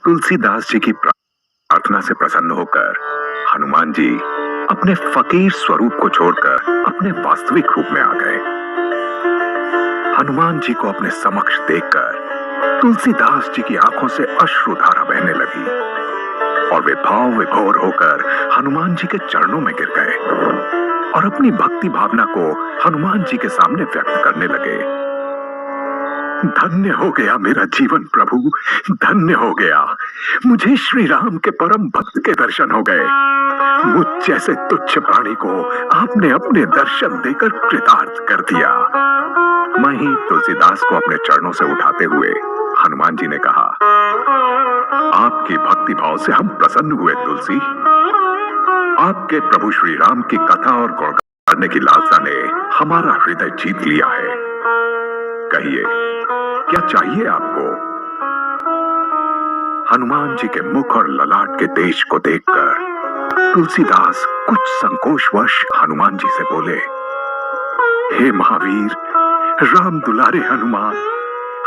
तुलसीदास जी की प्रार्थना से प्रसन्न होकर हनुमान जी अपने फकीर स्वरूप को छोड़कर अपने वास्तविक रूप में आ गए। हनुमान जी को अपने समक्ष देखकर तुलसीदास जी की आंखों से अश्रुधारा बहने लगी और वे भाव विभोर होकर हनुमान जी के चरणों में गिर गए और अपनी भक्ति भावना को हनुमान जी के सामने व्यक्त करने लगे। धन्य हो गया मेरा जीवन प्रभु, धन्य हो गया। मुझे श्री राम के परम भक्त के दर्शन हो गए। मुझ जैसे तुच्छ प्राणी को आपने अपने दर्शन देकर कृतार्थ कर दिया। वहीं तुलसीदास को अपने चरणों से उठाते हुए हनुमान जी ने कहा, आपकी भक्ति भाव से हम प्रसन्न हुए तुलसी। आपके प्रभु श्री राम की कथा और गुण करने की लालसा ने हमारा हृदय जीत लिया है। कहिए, क्या चाहिए आपको? हनुमान जी के मुख और ललाट के तेज को देखकर तुलसीदास कुछ संकोचवश हनुमान जी से बोले, हे महावीर, राम दुलारे हनुमान,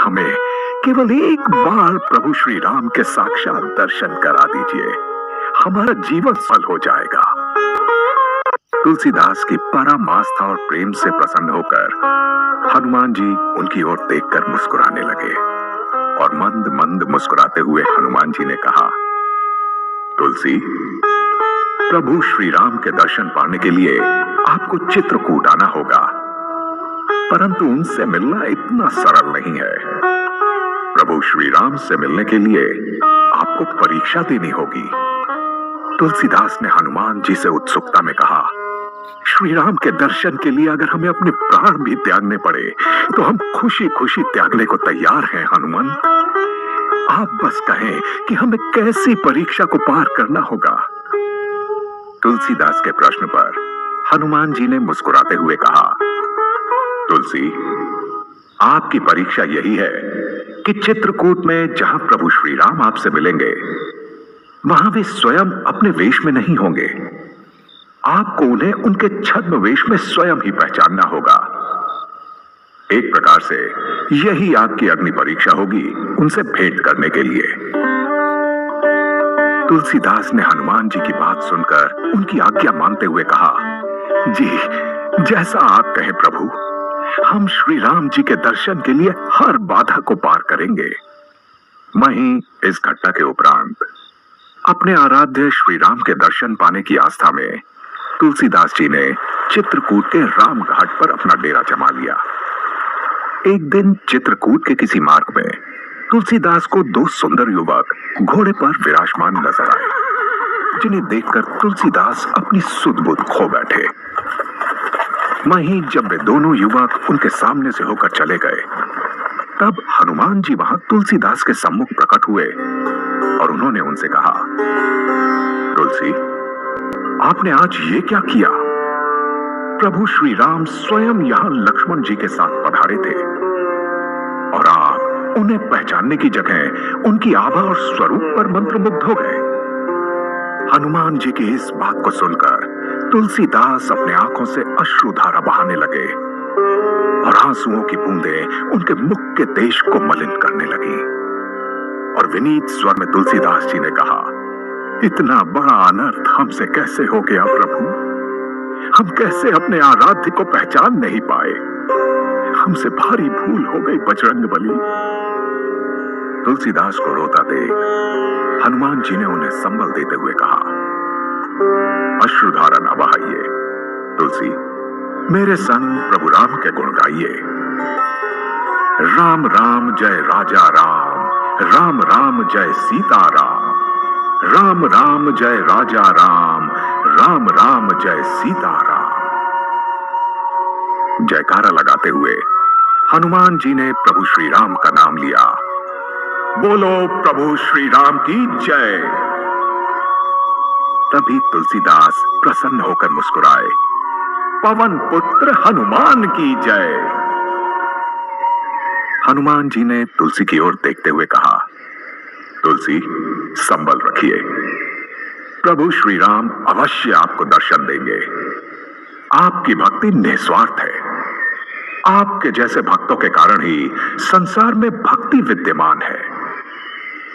हमें केवल एक बार प्रभु श्री राम के साक्षात दर्शन करा दीजिए, हमारा जीवन सफल हो जाएगा। तुलसीदास की परम आस्था और प्रेम से प्रसन्न होकर हनुमान जी उनकी ओर देखकर मुस्कुराने लगे और मंद मंद मुस्कुराते हुए हनुमान जी ने कहा, तुलसी, प्रभु श्री राम के दर्शन पाने के लिए आपको चित्रकूट आना होगा, परंतु उनसे मिलना इतना सरल नहीं है। प्रभु श्री राम से मिलने के लिए आपको परीक्षा देनी होगी। तुलसीदास ने हनुमान जी से उत्सुकता में कहा, श्री राम के दर्शन के लिए अगर हमें अपने प्राण भी त्यागने पड़े तो हम खुशी खुशी त्यागने को तैयार हैं हनुमंत। आप बस कहें कि हमें कैसी परीक्षा को पार करना होगा। तुलसीदास के प्रश्न पर हनुमान जी ने मुस्कुराते हुए कहा, तुलसी, आपकी परीक्षा यही है कि चित्रकूट में जहां प्रभु श्री राम आपसे मिलेंगे वहां वे स्वयं अपने वेश में नहीं होंगे। आपको उन्हें उनके छद्म वेश में स्वयं ही पहचानना होगा। एक प्रकार से यही आपकी अग्नि परीक्षा होगी उनसे भेंट करने के लिए। तुलसीदास ने हनुमान जी की बात सुनकर उनकी आज्ञा मानते हुए कहा, जी, जैसा आप कहें प्रभु, हम श्री राम जी के दर्शन के लिए हर बाधा को पार करेंगे। वहीं इस घटना के उपरांत अपने आराध्य श्री राम के दर्शन पाने की आस्था में तुलसीदास जी ने चित्रकूट के राम घाट पर अपना डेरा जमा लिया। एक दिन चित्रकूट के किसी मार्ग में तुलसीदास को दो सुंदर युवक घोड़े पर विराजमान नजर आए, जिन्हें देखकर तुलसीदास अपनी सुध-बुध खो बैठे। वहीं जब वे दोनों युवक उनके सामने से होकर चले गए, तब हनुमान जी वहां तुलसीदास के सम्मुख प्रकट हुए और उन्होंने उनसे कहा, तुलसी, आपने आज ये क्या किया? प्रभु श्री राम स्वयं यहां लक्ष्मण जी के साथ पधारे थे और आप उन्हें पहचानने की जगह उनकी आभा और स्वरूप पर मंत्रमुग्ध हो गए। हनुमान जी की इस बात को सुनकर तुलसीदास अपने आंखों से अश्रुधारा बहाने लगे और आंसुओं की बूंदें उनके मुख के तेज को मलिन करने लगी और विनीत स्वर में तुलसीदास जी ने कहा, इतना बड़ा अनर्थ हमसे कैसे हो गया प्रभु? हम कैसे अपने आराध्य को पहचान नहीं पाए? हमसे भारी भूल हो गई बजरंगबली। तुलसीदास को रोता देख हनुमान जी ने उन्हें संबल देते हुए कहा, अश्रुधारा न बहाइए तुलसी, मेरे संग प्रभु राम के गुण गाइए। राम राम जय राजा राम, राम राम जय सीता राम, राम राम जय राजा राम, राम राम जय सीता राम। जयकारा लगाते हुए हनुमान जी ने प्रभु श्री राम का नाम लिया। बोलो प्रभु श्री राम की जय। तभी तुलसीदास प्रसन्न होकर मुस्कुराए, पवन पुत्र हनुमान की जय। हनुमान जी ने तुलसी की ओर देखते हुए कहा, तुलसी, संबल रखिए, प्रभु श्री राम अवश्य आपको दर्शन देंगे। आपकी भक्ति निस्वार्थ है। आपके जैसे भक्तों के कारण ही संसार में भक्ति विद्यमान है।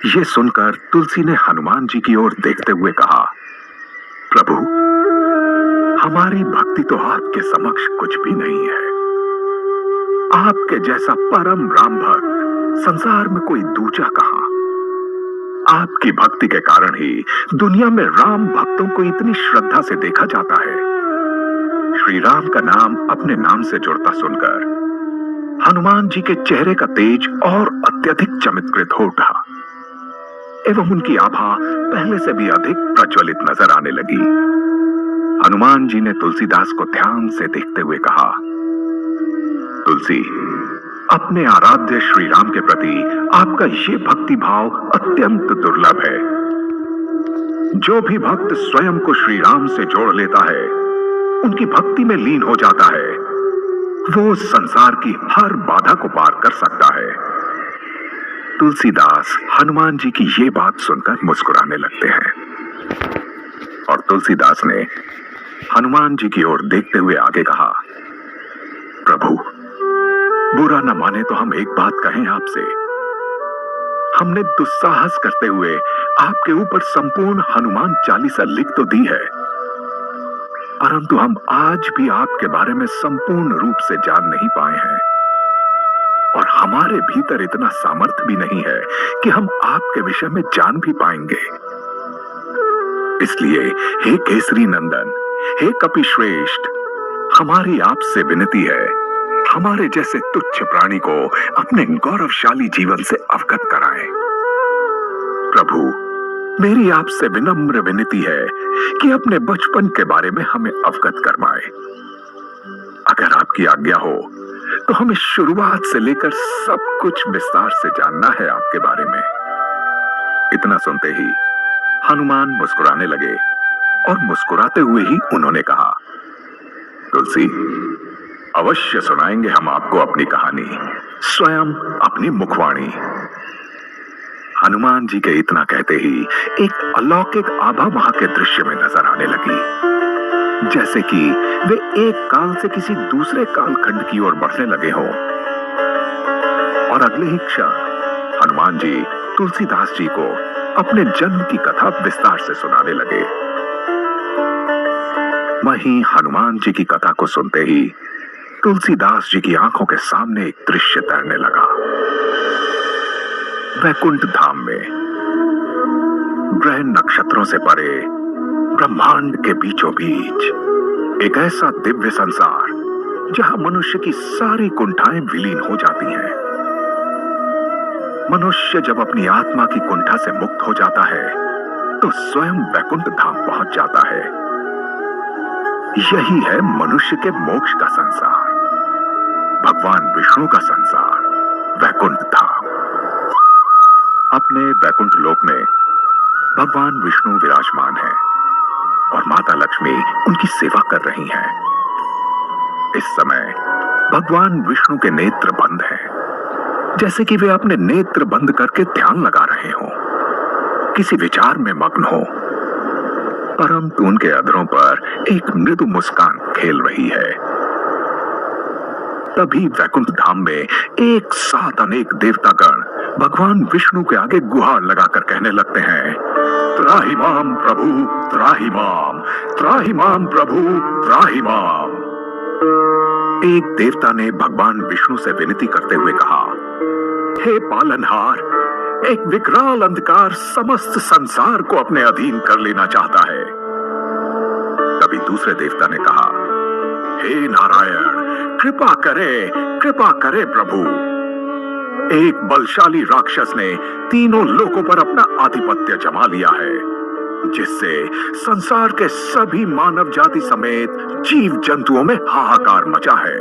ये सुनकर तुलसी ने हनुमान जी की ओर देखते हुए कहा, प्रभु, हमारी भक्ति तो आपके समक्ष कुछ भी नहीं है। आपके जैसा परम राम भक्त संसार में कोई दूजा कहां। आपकी भक्ति के कारण ही दुनिया में राम भक्तों को इतनी श्रद्धा से देखा जाता है। श्री राम का नाम अपने नाम से जुड़ता सुनकर हनुमान जी के चेहरे का तेज और अत्यधिक चमत्कृत हो उठा एवं उनकी आभा पहले से भी अधिक प्रज्वलित नजर आने लगी। हनुमान जी ने तुलसीदास को ध्यान से देखते हुए कहा, तुलसी, अपने आराध्य श्री राम के प्रति आपका ये भक्ति भाव अत्यंत दुर्लभ है। जो भी भक्त स्वयं को श्री राम से जोड़ लेता है, उनकी भक्ति में लीन हो जाता है, वो संसार की हर बाधा को पार कर सकता है। तुलसीदास हनुमान जी की ये बात सुनकर मुस्कुराने लगते हैं और तुलसीदास ने हनुमान जी की ओर देखते हुए आगे कहा, प्रभु, बुरा न माने तो हम एक बात कहें आपसे। हमने दुस्साहस करते हुए आपके ऊपर संपूर्ण हनुमान चालीसा लिख तो दी है, परंतु हम आज भी आपके बारे में संपूर्ण रूप से जान नहीं पाए हैं और हमारे भीतर इतना सामर्थ्य भी नहीं है कि हम आपके विषय में जान भी पाएंगे। इसलिए हे केसरी नंदन, हे कपिश्रेष्ठ, हमारी आपसे विनती है, हमारे जैसे तुच्छ प्राणी को अपने गौरवशाली जीवन से अवगत कराएं। प्रभु, मेरी आपसे विनम्र विनती है कि अपने बचपन के बारे में हमें अवगत करवाएं। अगर आपकी आज्ञा हो तो हमें शुरुआत से लेकर सब कुछ विस्तार से जानना है आपके बारे में। इतना सुनते ही हनुमान मुस्कुराने लगे और मुस्कुराते हुए ही उन्होंने कहा, तुलसी, अवश्य सुनाएंगे हम आपको अपनी कहानी, स्वयं अपनी मुखवाणी। हनुमान जी के इतना कहते ही एक अलौकिक आभा वहां के दृश्य में नजर आने लगी, जैसे कि वे एक काल से किसी दूसरे कालखंड की ओर बढ़ने लगे हों। और अगले ही क्षण हनुमान जी तुलसीदास जी को अपने जन्म की कथा विस्तार से सुनाने लगे। वहीं हनुमान जी की कथा को सुनते ही तुलसीदास जी की आंखों के सामने एक दृश्य तैरने लगा। वैकुंठ धाम में ग्रह नक्षत्रों से परे ब्रह्मांड के बीचों बीच एक ऐसा दिव्य संसार जहां मनुष्य की सारी कुंठाएं विलीन हो जाती हैं। मनुष्य जब अपनी आत्मा की कुंठा से मुक्त हो जाता है तो स्वयं वैकुंठ धाम पहुंच जाता है। यही है मनुष्य के मोक्ष का संसार, भगवान विष्णु का संसार, वैकुंठ धाम। अपने वैकुंठ लोक में भगवान विष्णु विराजमान है और माता लक्ष्मी उनकी सेवा कर रही हैं। इस समय भगवान विष्णु के नेत्र बंद हैं, जैसे कि वे अपने नेत्र बंद करके ध्यान लगा रहे हों, किसी विचार में मग्न हो, परंतु उनके अधरों पर एक मृदु मुस्कान खेल रही है। तभी वैकुंठ धाम में एक साथ अनेक देवतागण भगवान विष्णु के आगे गुहार लगाकर कहने लगते हैं, त्राहि माम प्रभु, त्राहि माम, त्राहि माम प्रभु, त्राहि माम। एक देवता ने भगवान विष्णु से विनती करते हुए कहा, हे पालनहार, एक विकराल अंधकार समस्त संसार को अपने अधीन कर लेना चाहता है। तभी दूसरे देवता ने कहा, हे नारायण, कृपा करे प्रभु। एक बलशाली राक्षस ने तीनों लोकों पर अपना आधिपत्य जमा लिया है, जिससे संसार के सभी मानव जाति समेत जीव जंतुओं में हाहाकार मचा है।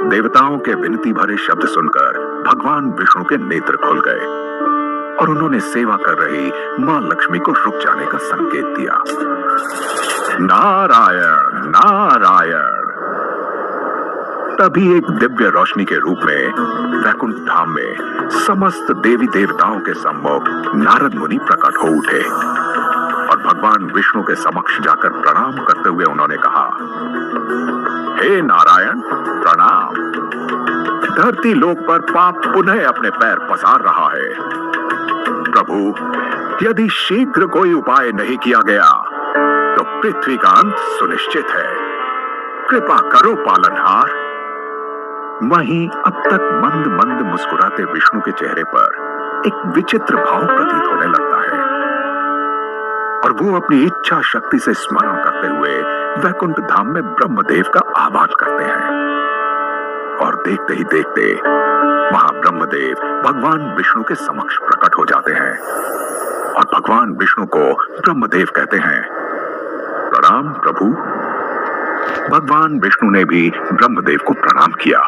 देवताओं के विनती भरे शब्द सुनकर भगवान विष्णु के नेत्र खुल गए और उन्होंने सेवा कर रही मां लक्ष्मी को रुक जाने का संकेत दिया। नारायण नारायण। तभी एक दिव्य रोशनी के रूप में वैकुंठ धाम में समस्त देवी देवताओं के सम्मुख नारद मुनि प्रकट हो उठे और भगवान विष्णु के समक्ष जाकर प्रणाम करते हुए उन्होंने कहा, हे नारायण, प्रणाम। धरती लोक पर पाप पुनः अपने पैर पसार रहा है। प्रभु, यदि शीघ्र कोई उपाय नहीं किया गया तो पृथ्वी का अंत सुनिश्चित है। कृपा करो पालनहार। वहीं अब तक मंद मंद मुस्कुराते विष्णु के चेहरे पर एक विचित्र भाव प्रतीत होने लगता है और वो अपनी इच्छा शक्ति से स्मरण करते हुए वैकुंठ धाम में ब्रह्मदेव का आह्वान करते हैं। और देखते ही देखते वहां ब्रह्मदेव भगवान विष्णु के समक्ष प्रकट हो जाते हैं और भगवान विष्णु को ब्रह्मदेव कहते हैं, प्रणाम प्रभु। भगवान विष्णु ने भी ब्रह्मदेव को प्रणाम किया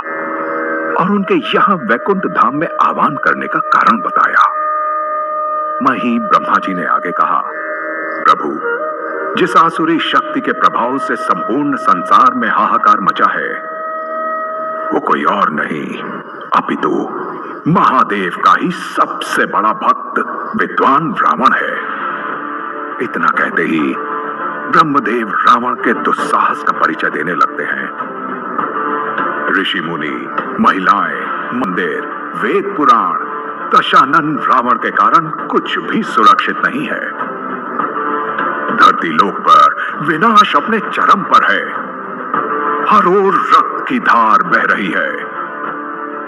और उनके यहां वैकुंठ धाम में आह्वान करने का कारण बताया। वहीं ब्रह्मा जी ने आगे कहा, प्रभु, जिस आसुरी शक्ति के प्रभाव से संपूर्ण संसार में हाहाकार मचा है वो कोई और नहीं अपितु महादेव का ही सबसे बड़ा भक्त विद्वान रावण है। इतना कहते ही ब्रह्मदेव रावण के दुस्साहस का परिचय देने लगते हैं। ऋषि मुनि, महिलाएं, मंदिर, वेद पुराण, दशानन रावण के कारण कुछ भी सुरक्षित नहीं है। धरती लोक पर विनाश अपने चरम पर है। हर ओर रक्त की धार बह रही है।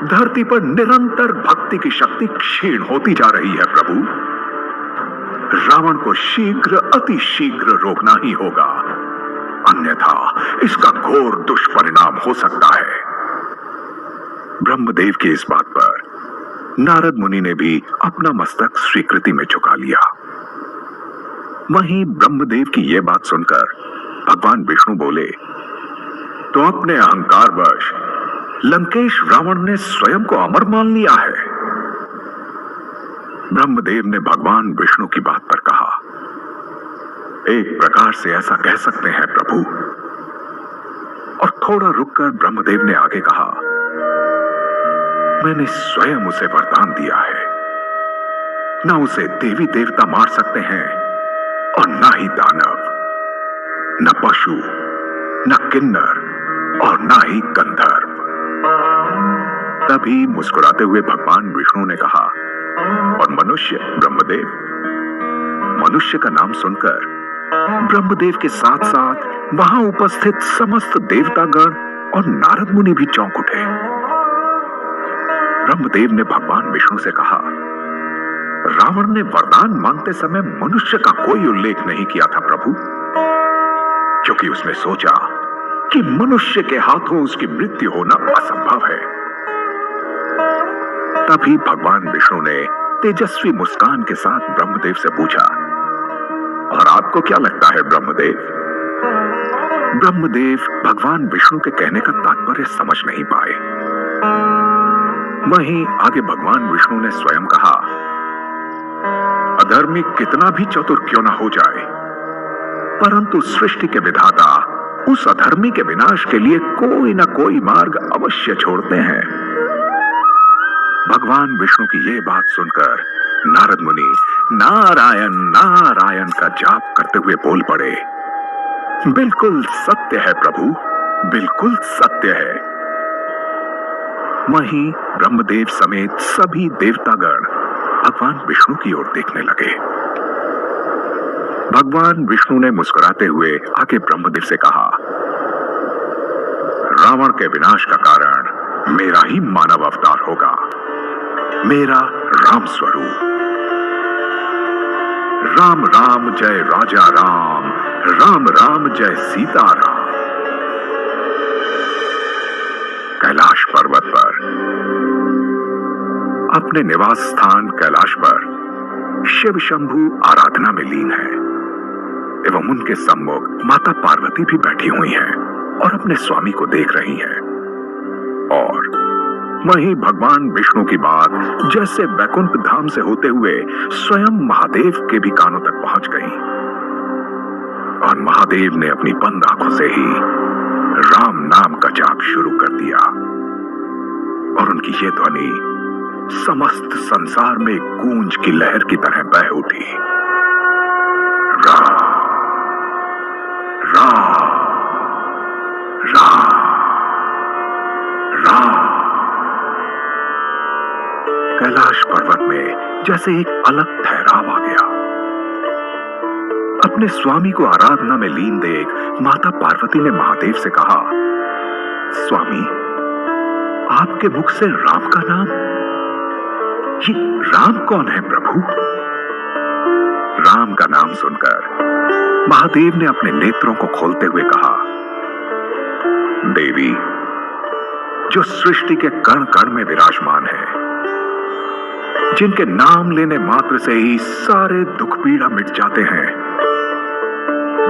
धरती पर निरंतर भक्ति की शक्ति क्षीण होती जा रही है। प्रभु, रावण को शीघ्र अति शीघ्र रोकना ही होगा, अन्यथा इसका घोर दुष्परिणाम हो सकता है। ब्रह्मदेव की इस बात पर नारद मुनि ने भी अपना मस्तक स्वीकृति में झुका लिया। वहीं ब्रह्मदेव की यह बात सुनकर भगवान विष्णु बोले, तो अपने अहंकार वश लंकेश रावण ने स्वयं को अमर मान लिया है। ब्रह्मदेव ने भगवान विष्णु की बात पर कहा, एक प्रकार से ऐसा कह सकते हैं प्रभु। और थोड़ा रुककर ब्रह्मदेव ने आगे कहा, मैंने स्वयं उसे वरदान दिया है, न उसे देवी देवता मार सकते हैं और न ही दानव, न पशु, न किन्नर और न ही गंधर्व। तभी मुस्कुराते हुए भगवान विष्णु ने कहा, और मनुष्य ब्रह्मदेव। मनुष्य का नाम सुनकर ब्रह्मदेव के साथ साथ वहां उपस्थित समस्त देवतागण और नारद मुनि भी चौंक उठे। ब्रह्मदेव ने भगवान विष्णु से कहा, रावण ने वरदान मांगते समय मनुष्य का कोई उल्लेख नहीं किया था प्रभु, क्योंकि उसने सोचा कि मनुष्य के हाथों उसकी मृत्यु होना असंभव है। तभी भगवान विष्णु ने तेजस्वी मुस्कान के साथ ब्रह्मदेव से पूछा, और आपको क्या लगता है ब्रह्मदेव? ब्रह्मदेव भगवान विष्णु के कहने का तात्पर्य समझ नहीं पाए। वहीं आगे भगवान विष्णु ने स्वयं कहा, अधर्मी कितना भी चतुर क्यों ना हो जाए, परंतु सृष्टि के विधाता उस अधर्मी के विनाश के लिए कोई ना कोई मार्ग अवश्य छोड़ते हैं। भगवान विष्णु की यह बात सुनकर नारद मुनि नारायण नारायण का जाप करते हुए बोल पड़े, बिल्कुल सत्य है प्रभु, बिल्कुल सत्य है। वहीं ब्रह्मदेव समेत सभी देवतागण भगवान विष्णु की ओर देखने लगे। भगवान विष्णु ने मुस्कुराते हुए आगे ब्रह्मदेव से कहा, रावण के विनाश का कारण मेरा ही मानव अवतार होगा, मेरा राम स्वरूप। राम राम जय राजा राम, राम राम जय सीता राम। कैलाश पर्वत पर अपने निवास स्थान कैलाश पर शिव शंभु आराधना में लीन है एवं उनके सम्मुख माता पार्वती भी बैठी हुई हैं और अपने स्वामी को देख रही हैं। और वहीं भगवान विष्णु की बात जैसे वैकुंठ धाम से होते हुए स्वयं महादेव के भी कानों तक पहुंच गई और महादेव ने अपनी बंद आंखों से ही राम नाम का जाप शुरू कर दिया और उनकी ये ध्वनि समस्त संसार में गूंज की लहर की तरह बह उठी। राम राम राम राम कैलाश पर्वत में जैसे एक अलग ठहराव आ गया। अपने स्वामी को आराधना में लीन देख माता पार्वती ने महादेव से कहा, स्वामी, आपके मुख से राम का नाम, ये राम कौन है प्रभु? राम का नाम सुनकर महादेव ने अपने नेत्रों को खोलते हुए कहा, देवी, जो सृष्टि के कण कण में विराजमान है, जिनके नाम लेने मात्र से ही सारे दुख पीड़ा मिट जाते हैं,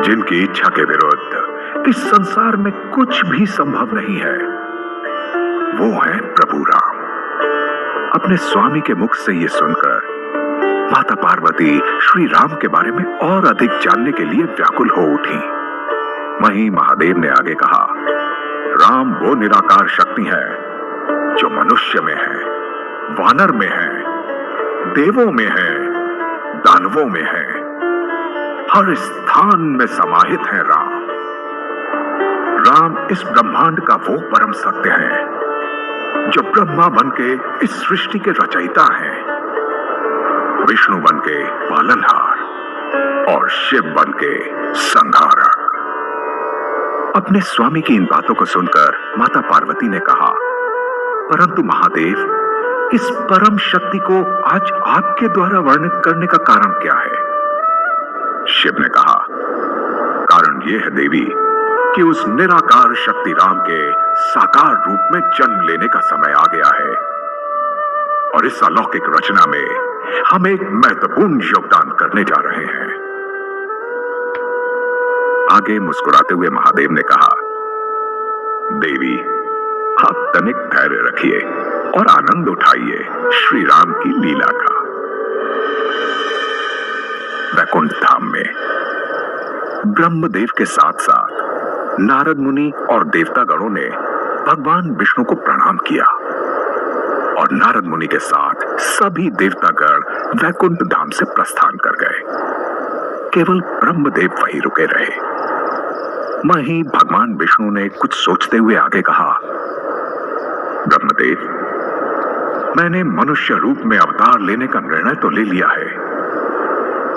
जिनकी इच्छा के विरुद्ध इस संसार में कुछ भी संभव नहीं है, वो है प्रभु राम। अपने स्वामी के मुख से ये सुनकर माता पार्वती श्री राम के बारे में और अधिक जानने के लिए व्याकुल हो उठी। वहीं महादेव ने आगे कहा, राम वो निराकार शक्ति है जो मनुष्य में है, वानर में है, देवों में है, दानवों में है, हर स्थान में समाहित है राम। राम इस ब्रह्मांड का वो परम सत्य है जो ब्रह्मा बनके इस सृष्टि के रचयिता हैं, विष्णु बनके पालनहार और शिव बनके संहारक। अपने स्वामी की इन बातों को सुनकर माता पार्वती ने कहा, परंतु महादेव, इस परम शक्ति को आज आपके द्वारा वर्णित करने का कारण क्या है? शिव ने कहा, कारण यह है देवी कि उस निराकार शक्ति राम के साकार रूप में जन्म लेने का समय आ गया है और इस अलौकिक रचना में हम एक महत्वपूर्ण योगदान करने जा रहे हैं। आगे मुस्कुराते हुए महादेव ने कहा, देवी, आप तनिक धैर्य रखिए और आनंद उठाइए श्री राम की लीला का। वैकुंठ धाम में ब्रह्मदेव के साथ साथ नारद मुनि और देवता गणों ने भगवान विष्णु को प्रणाम किया और नारद मुनि के साथ सभी देवतागण वैकुंठ धाम से प्रस्थान कर गए। केवल ब्रह्मदेव वहीं रुके रहे। वहीं भगवान विष्णु ने कुछ सोचते हुए आगे कहा, ब्रह्मदेव, मैंने मनुष्य रूप में अवतार लेने का निर्णय तो ले लिया है,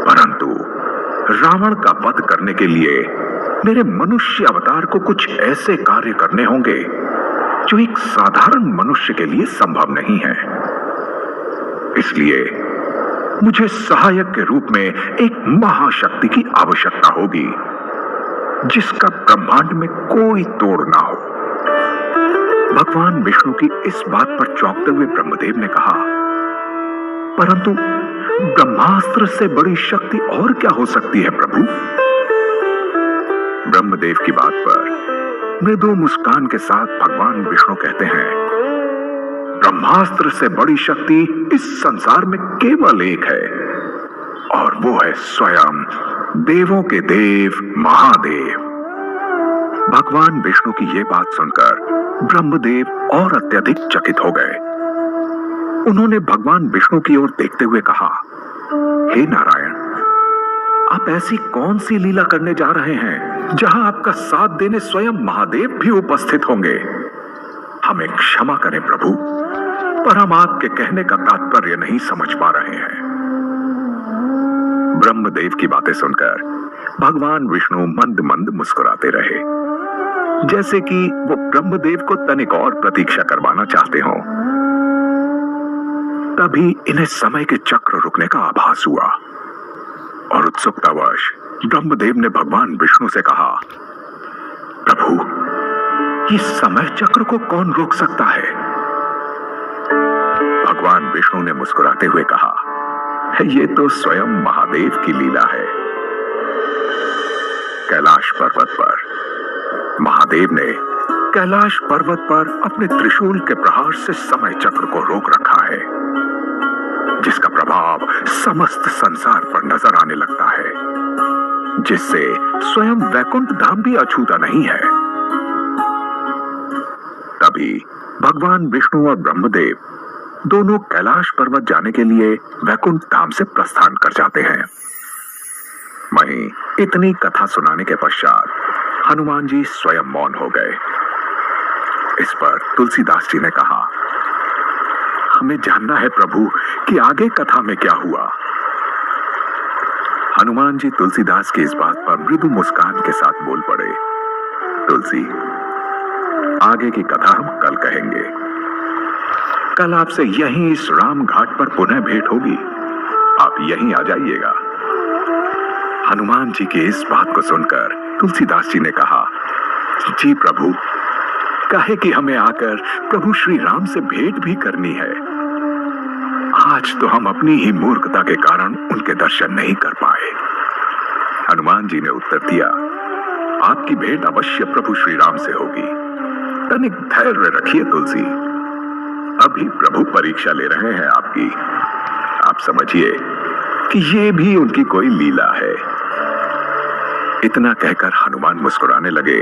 परंतु रावण का वध करने के लिए मेरे मनुष्य अवतार को कुछ ऐसे कार्य करने होंगे जो एक साधारण मनुष्य के लिए संभव नहीं है। इसलिए मुझे सहायक के रूप में एक महाशक्ति की आवश्यकता होगी जिसका ब्रह्मांड में कोई तोड़ ना हो। भगवान विष्णु की इस बात पर चौंकते हुए ब्रह्मदेव ने कहा, परंतु ब्रह्मास्त्र से बड़ी शक्ति और क्या हो सकती है प्रभु? ब्रह्मदेव की बात पर मृदु मुस्कान के साथ भगवान विष्णु कहते हैं, ब्रह्मास्त्र से बड़ी शक्ति इस संसार में केवल एक है और वो है स्वयं देवों के देव महादेव। भगवान विष्णु की ये बात सुनकर ब्रह्मदेव और अत्यधिक चकित हो गए। उन्होंने भगवान विष्णु की ओर देखते हुए कहा, हे नारायण, आप ऐसी कौन सी लीला करने जा रहे हैं जहां आपका साथ देने स्वयं महादेव भी उपस्थित होंगे? हमें क्षमा करें प्रभु, पर हम आपके कहने का तात्पर्य नहीं समझ पा रहे हैं। ब्रह्मदेव की बातें सुनकर भगवान विष्णु मंद मंद मुस्कुराते रहे, जैसे कि वो ब्रह्मदेव को तनिक और प्रतीक्षा करवाना चाहते हों। तभी इन्हें समय के चक्र रुकने का आभास हुआ और उत्सुकतावश ब्रह्मदेव ने भगवान विष्णु से कहा, प्रभु, इस समय चक्र को कौन रोक सकता है? भगवान विष्णु ने मुस्कुराते हुए कहा, ये तो स्वयं महादेव की लीला है। कैलाश पर्वत पर महादेव ने कैलाश पर्वत पर अपने त्रिशूल के प्रहार से समय चक्र को रोक रखा है, जिसका प्रभाव समस्त संसार पर नजर आने लगता है, जिससे स्वयं वैकुंठ धाम भी अछूता नहीं है। तभी भगवान विष्णु और ब्रह्मदेव दोनों कैलाश पर्वत जाने के लिए वैकुंठ धाम से प्रस्थान कर जाते हैं। वहीं इतनी कथा सुनाने के पश्चात हनुमान जी स्वयं मौन हो गए। इस पर तुलसीदास जी ने कहा, हमें जानना है प्रभु कि आगे कथा में क्या हुआ। हनुमान जी तुलसीदास की इस बात पर मृदु मुस्कान के साथ बोल पड़े, तुलसी, आगे की कथा हम कल कहेंगे। कल आपसे यहीं इस राम घाट पर पुनः भेंट होगी, आप यहीं आ जाइएगा। हनुमान जी की इस बात को सुनकर तुलसीदास जी ने कहा, जी प्रभु, कहे कि हमें आकर प्रभु श्री राम से भेंट भी करनी है। आज तो हम अपनी ही मूर्खता के कारण उनके दर्शन नहीं कर पाए। हनुमान जी ने उत्तर दिया, आपकी भेंट अवश्य प्रभु श्री राम से होगी। तनिक धैर्य रखिए तुलसी, अभी प्रभु परीक्षा ले रहे हैं आपकी। आप समझिए कि ये भी उनकी कोई लीला है। इतना कहकर हनुमान मुस्कुराने लगे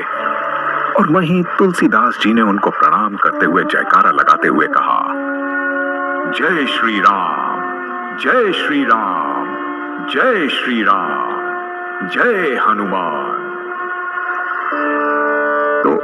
और वहीं तुलसीदास जी ने उनको प्रणाम करते हुए जयकारा लगाते हुए कहा, जय श्री राम, जय श्री राम, जय श्री राम, जय हनुमान। तो